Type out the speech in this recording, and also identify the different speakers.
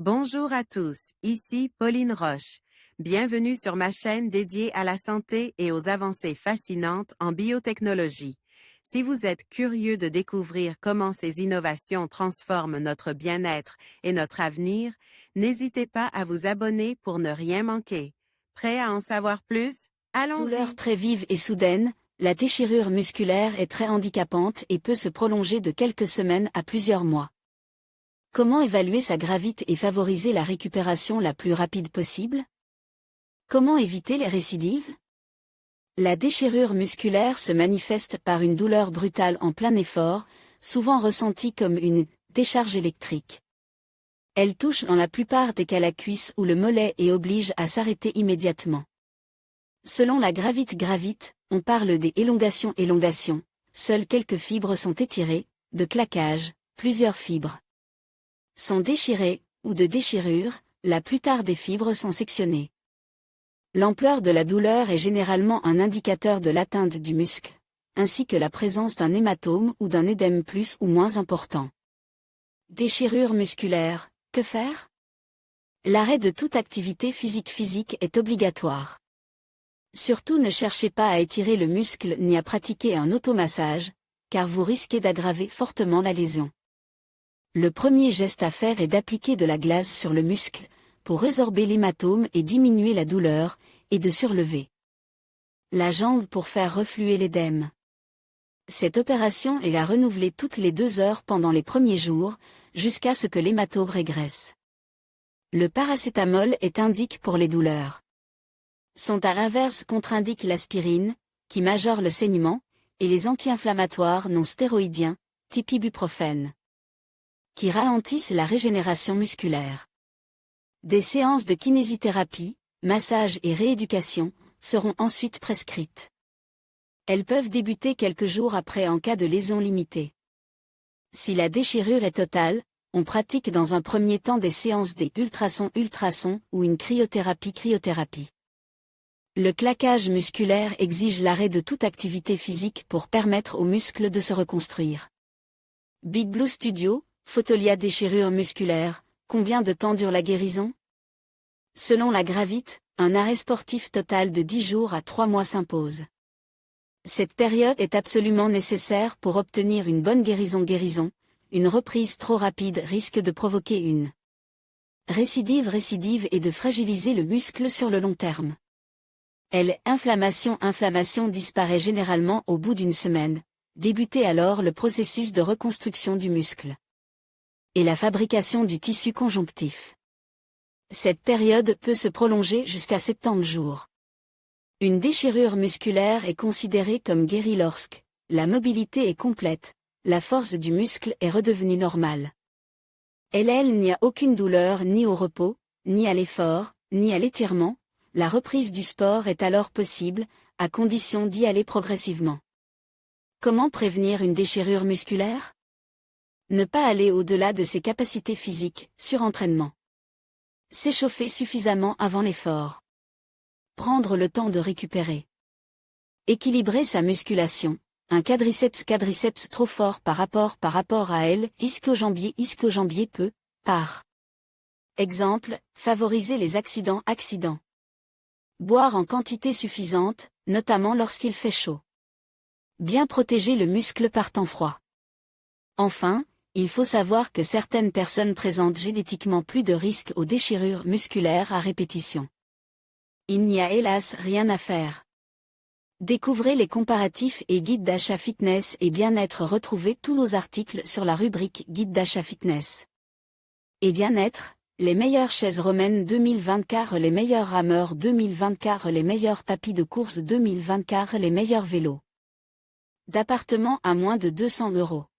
Speaker 1: Bonjour à tous, ici Pauline Roche. Bienvenue sur ma chaîne dédiée à la santé et aux avancées fascinantes en biotechnologie. Si vous êtes curieux de découvrir comment ces innovations transforment notre bien-être et notre avenir, n'hésitez pas à vous abonner pour ne rien manquer. Prêt à en savoir plus?
Speaker 2: Douleur
Speaker 1: Allons-y!
Speaker 2: très vive et soudaine, la déchirure musculaire est très handicapante et peut se prolonger de quelques semaines à plusieurs mois. Comment évaluer sa gravité et favoriser la récupération la plus rapide possible? Comment éviter les récidives? La déchirure musculaire se manifeste par une douleur brutale en plein effort, souvent ressentie comme une décharge électrique. Elle touche dans la plupart des cas la cuisse ou le mollet et oblige à s'arrêter immédiatement. Selon la gravite, on parle des élongations, seules quelques fibres sont étirées, de claquage, plusieurs fibres sont déchirées, ou de déchirure, la plupart des fibres sont sectionnées. L'ampleur de la douleur est généralement un indicateur de l'atteinte du muscle, ainsi que la présence d'un hématome ou d'un édème plus ou moins important. Déchirure musculaire, que faire? L'arrêt de toute activité physique est obligatoire. Surtout ne cherchez pas à étirer le muscle ni à pratiquer un automassage, car vous risquez d'aggraver fortement la lésion. Le premier geste à faire est d'appliquer de la glace sur le muscle, pour résorber l'hématome et diminuer la douleur, et de surlever la jambe pour faire refluer l'édème. Cette opération est à renouveler toutes les 2 heures pendant les premiers jours, jusqu'à ce que l'hématome régresse. Le paracétamol est indique pour les douleurs. Sont à l'inverse contre-indiquent l'aspirine, qui majore le saignement, et les anti-inflammatoires non stéroïdiens, type ibuprofène, qui ralentissent la régénération musculaire. Des séances de kinésithérapie, massage et rééducation, seront ensuite prescrites. Elles peuvent débuter quelques jours après en cas de lésion limitée. Si la déchirure est totale, on pratique dans un premier temps des séances des ultrasons ou une cryothérapie. Le claquage musculaire exige l'arrêt de toute activité physique pour permettre aux muscles de se reconstruire. Big Blue Studio, Photolia déchirure musculaire, combien de temps dure la guérison? Selon la gravite, un arrêt sportif total de 10 jours à 3 mois s'impose. Cette période est absolument nécessaire pour obtenir une bonne guérison. Une reprise trop rapide risque de provoquer une récidive et de fragiliser le muscle sur le long terme. Inflammation disparaît généralement au bout d'une semaine, débuter alors le processus de reconstruction du muscle et la fabrication du tissu conjonctif. Cette période peut se prolonger jusqu'à 70 jours. Une déchirure musculaire est considérée comme guérie lorsque la mobilité est complète, la force du muscle est redevenue normale. Il n'y a aucune douleur ni au repos, ni à l'effort, ni à l'étirement. La reprise du sport est alors possible, à condition d'y aller progressivement. Comment prévenir une déchirure musculaire? Ne pas aller au-delà de ses capacités physiques, surentraînement. S'échauffer suffisamment avant l'effort. Prendre le temps de récupérer. Équilibrer sa musculation. Un quadriceps trop fort par rapport à elle, ischio-jambier peu, par exemple, favoriser les accidents. Boire en quantité suffisante, notamment lorsqu'il fait chaud. Bien protéger le muscle par temps froid. Enfin, il faut savoir que certaines personnes présentent génétiquement plus de risques aux déchirures musculaires à répétition. Il n'y a hélas rien à faire. Découvrez les comparatifs et guides d'achat fitness et bien-être. Retrouvez tous nos articles sur la rubrique Guide d'achat fitness et bien-être, les meilleures chaises romaines 2024, les meilleurs rameurs 2024, les meilleurs tapis de course 2024, les meilleurs vélos d'appartement à moins de 200 €.